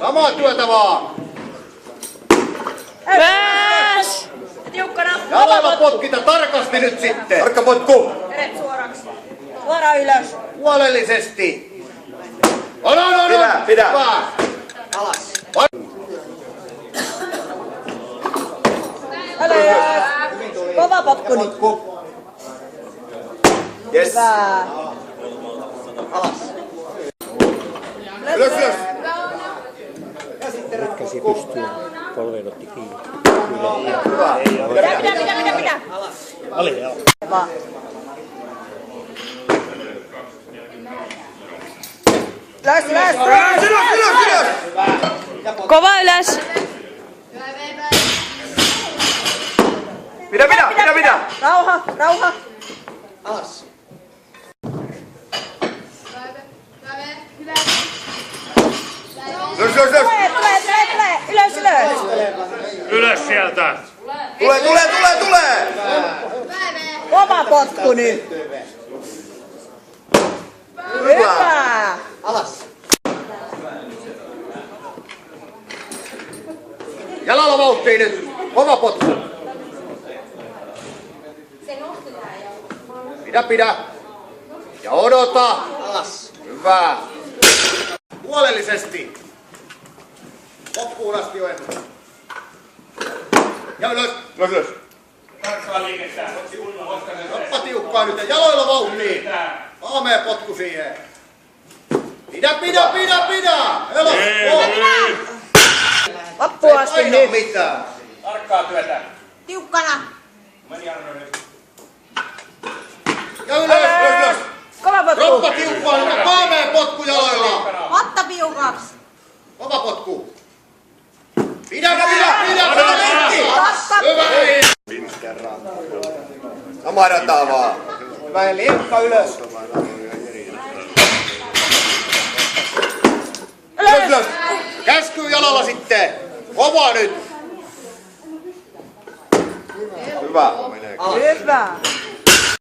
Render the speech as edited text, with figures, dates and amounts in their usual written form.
Samaa työtä vaan. Pääs! Tiukkana. Jalalla potkita tarkasti nyt sitten. Tarkka potku. Kädet suoraksi. Suoraan ylös. Huolellisesti. On. Pidä. Hyvä. Alas. Ylös. Kova potku nyt. Yes. Hyvä. Alas. Ylös. Käsi pystyy, polvet otti kiinni. Pidä. Ali, joo. Vaan. Ylös. Kova ylös! Pidä. Rauha. Alas. Ylös. Tulee. Ylös. Ylös sieltä! Tulee! Kova potku nyt. Hyvä. Alas. Jalalla vauhtiin nyt. Kova potku. Pidä. Ja odota. Alas. Hyvä. Huolellisesti. Loppuun asti ojen. Ja ylös. Tarkkaa liikettä. Noppa tiukkaa nyt ja jaloilla vauhtiin. Aamea potku siihen. Pidä. Elos. Loppuun asti Aina nyt. mitään. Tarkkaa työtä. Tiukkana. Ja ylös. Kova potku. Noppa tiukkaa nyt ja aamea potku jaloilla. Otta piukaksi. Kova potku. Pidä. Hyvä. Sama rataa vaan. Hyvä ja liekka ylös. Ylös. Käskyy jalalla sitten. Kova nyt. Hyvä. Hyvä.